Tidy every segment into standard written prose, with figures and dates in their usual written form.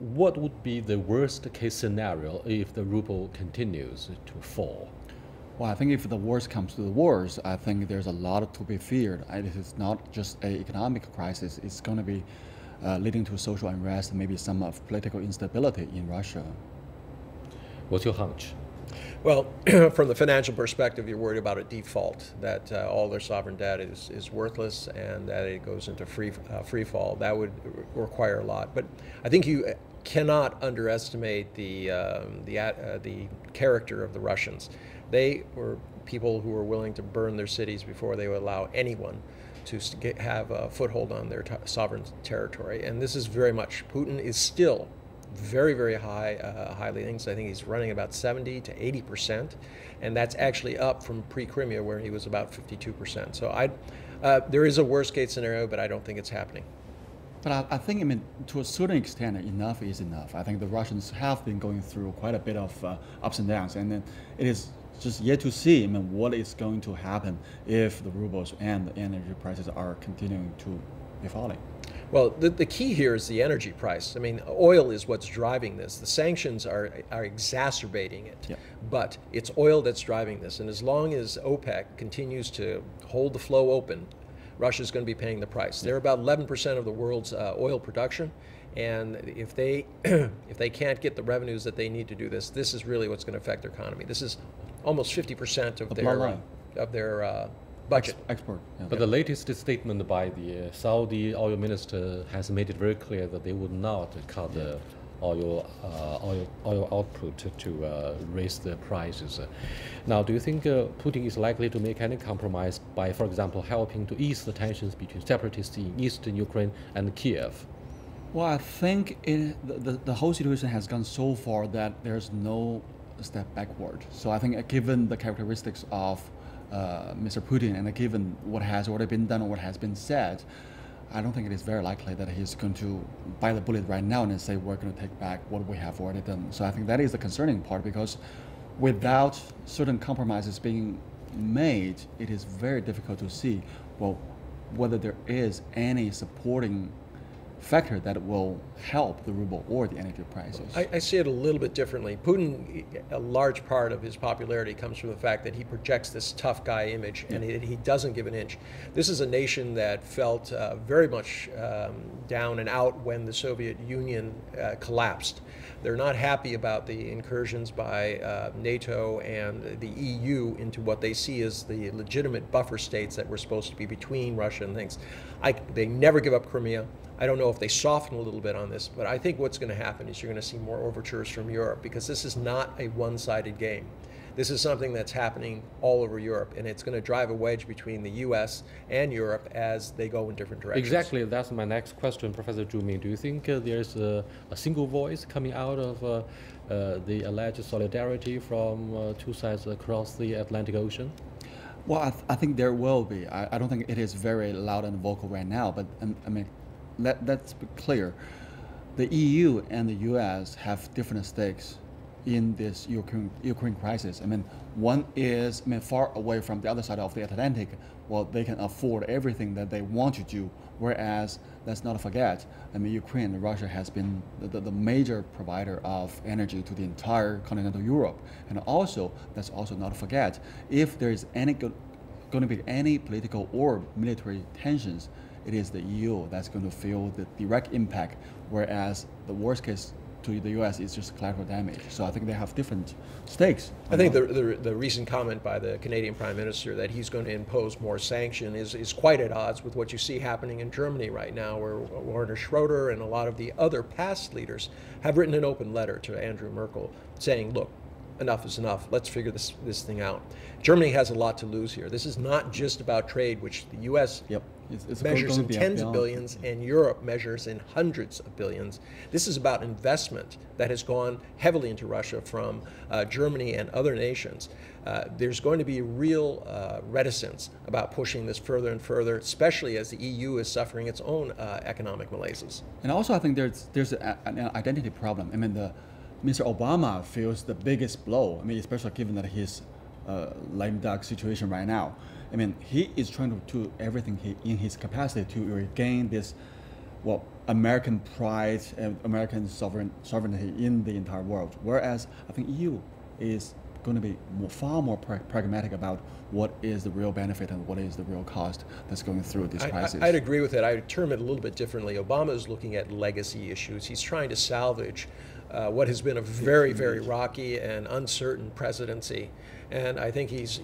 what would be the worst case scenario if the ruble continues to fall? Well, I think if the worst comes to the worst, I think there's a lot to be feared. It is not just an economic crisis. It's going to be leading to social unrest and maybe some of political instability in Russia. What's your hunch? Well, from the financial perspective, you're worried about a default, that all their sovereign debt is worthless and that it goes into free fall. That would require a lot. But I think you cannot underestimate the character of the Russians. They were people who were willing to burn their cities before they would allow anyone to have a foothold on their sovereign territory. And this is very much, Putin is still very, very high leanings. I think he's running about 70 to 80%, and that's actually up from pre-Crimea where he was about 52%. So there is a worst case scenario, but I don't think it's happening. But I think, to a certain extent, enough is enough. I think the Russians have been going through quite a bit of ups and downs, and then it is just yet to see what is going to happen if the rubles and the energy prices are continuing to be falling. Well, the key here is the energy price. I mean, oil is what's driving this. The sanctions are exacerbating it, yeah. But it's oil that's driving this. And as long as OPEC continues to hold the flow open, Russia's going to be paying the price. They're about 11% of the world's oil production, and if they can't get the revenues that they need to do this, this is really what's going to affect their economy. This is almost 50% of their budget. Export. Yeah. But the latest statement by the Saudi oil minister has made it very clear that they would not cut the oil output to raise the prices. Now, do you think Putin is likely to make any compromise by, for example, helping to ease the tensions between separatists in eastern Ukraine and Kiev? Well, I think the whole situation has gone so far that there's no step backward. So I think given the characteristics of Mr. Putin and given what has already been done or what has been said, I don't think it is very likely that he's going to bite the bullet right now and say we're going to take back what we have already done. So I think that is the concerning part, because without certain compromises being made, it is very difficult to see, well, whether there is any supporting factor that will help the ruble or the energy prices. I see it a little bit differently. Putin, a large part of his popularity comes from the fact that he projects this tough guy image, and he doesn't give an inch. This is a nation that felt very much down and out when the Soviet Union collapsed. They're not happy about the incursions by NATO and the EU into what they see as the legitimate buffer states that were supposed to be between Russia and things. They never give up Crimea. I don't know if they soften a little bit on this, but I think what's going to happen is you're going to see more overtures from Europe, because this is not a one-sided game. This is something that's happening all over Europe, and it's going to drive a wedge between the U.S. and Europe as they go in different directions. Exactly, that's my next question, Professor Zhu Ning. Do you think there's a single voice coming out of the alleged solidarity from two sides across the Atlantic Ocean? Well, I think there will be. I don't think it is very loud and vocal right now, but let's be clear. The EU and the US have different stakes in this Ukraine crisis. One is far away from the other side of the Atlantic. Well, they can afford everything that they want to do, whereas, let's not forget, Ukraine and Russia has been the major provider of energy to the entire continental Europe. And also, let's also not forget, if there is going to be any political or military tensions, it is the EU that's going to feel the direct impact, whereas the worst case to the US is just collateral damage. So I think they have different stakes. I think the recent comment by the Canadian Prime Minister that he's going to impose more sanction is quite at odds with what you see happening in Germany right now, where Werner Schroeder and a lot of the other past leaders have written an open letter to Andrew Merkel saying, look, enough is enough. Let's figure this thing out. Germany has a lot to lose here. This is not just about trade, which the U.S. measures in tens of billions and Europe measures in hundreds of billions. This is about investment that has gone heavily into Russia from Germany and other nations. There's going to be real reticence about pushing this further and further, especially as the EU is suffering its own economic malaises. And also I think there's an identity problem. Mr. Obama feels the biggest blow, especially given that his lame duck situation right now. He is trying to do everything in his capacity to regain this, American pride and American sovereignty in the entire world. Whereas I think EU is going to be far more pragmatic about what is the real benefit and what is the real cost that's going through this crisis. I'd agree with it. I'd term it a little bit differently. Obama is looking at legacy issues. He's trying to salvage what has been a very, very rocky and uncertain presidency. And I think he's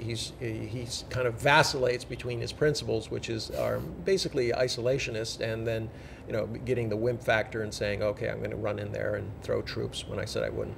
kind of vacillates between his principles, which are basically isolationist, and then getting the wimp factor and saying, okay, I'm going to run in there and throw troops when I said I wouldn't.